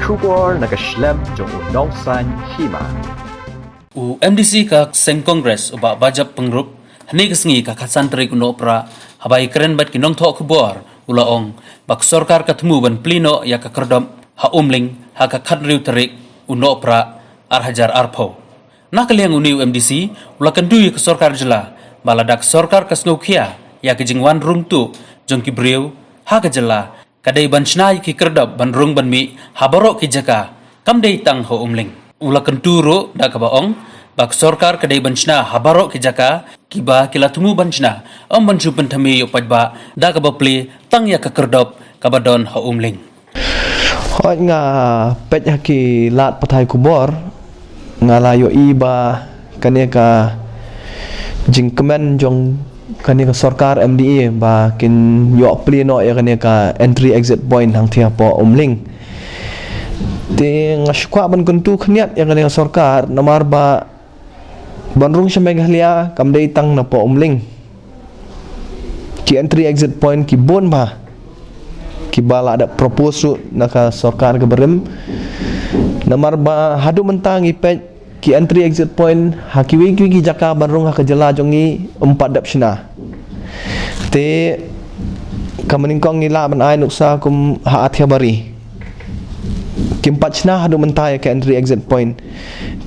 Kubor nakaslem jong unongsan hima. MDC ka seng Kongres uba bajap pengrup hani kesengi ka khatsan terik uno pra habai keren bat kinong thok kubor ulaong bak sorkar katemu ban plino ya ka kerdom ha umling ha ka khatriu terik uno pra arhajar arpho nakaliang uni MDC ula kandu ka sorkar jela baladak sorkar kasnokia ya ke jingwan rung tu jong kibriu ha ka jela kadai ban snai ki kerdop ban rung ban mi habaro ki jaka kamdei tang ho umling ula kenturo da ka baong bak sorkar kadai banchna habaro ki jaka kiba kila tumu banchna banchu pentami yo pajba da ka bapli tang ya ka kerdop ka badon ho umling hoi nga pet ki lat pathai kubor nga layo iba kane ka jingkemen jong kane ka sorkar MDA ba kin yo pleno ya kane ka entry exit point hang thia po umling te ngashkwa ban kuntu khniat ya kane ka sorkar namar ba banrung sa Meghalaya kamdei tang na po umling ki entry exit point ki bon ba ki bala ada propose na ka sorkar ka berem namar ba hadu mentang ipet ki entry exit point hakiwi ki jaka banrung ha ka jela jongi empat dapsna te kamaningkong ngila ban ai nuksa kum ha athia bari kimpachna hadu mentai ke entry exit point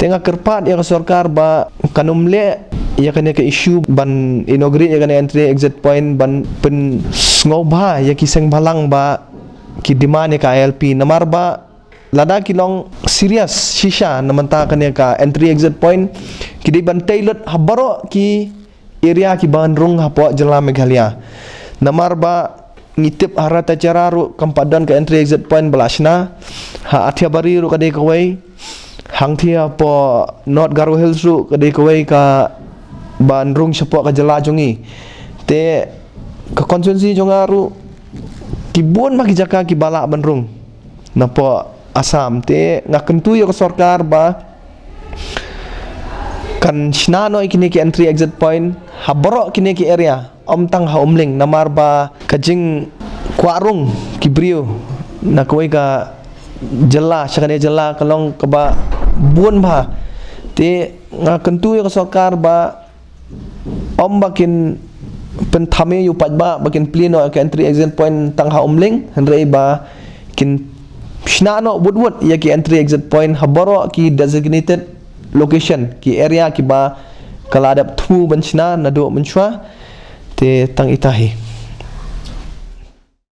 tengah kerpat ya sorkar ba kanumle ya kene ke issue ban inaugurate ya kene entry exit point ban pen ngobha ya kiseng balang ba ki demand ya ka ILP namar ba lada kilong serious shisha namanta kene ka entry exit point ki ban tailored habaro ki area ki bandrung hapo jela Meghalaya namar ba ngitip harata cara ru kempadan ke entry exit point belasna ha athia bari ru kadai kawai hang thia po North Garo Hills ru kadai kawai ka bandrung sepo ka jela jongi te ka konsensi jongaru kibun maki jaka ki bala bandrung napo Asam te ngakentu yo sorkar ba kan snano kini ki entry exit point haboro kini ki area tang ha umling namar ba kajing kwarung kibriu na koi ka jela sakane jela kalong ka ba buon ba te ngakentu yo sorkar ba bakin penthame yu pajba bakin pleno ka entry exit point tang ha umling henrei ba kin Shnano wood ya ki entry exit point haboro ki designated location ki area ki ba kaladap thu banchna nado menchwa te tang itahi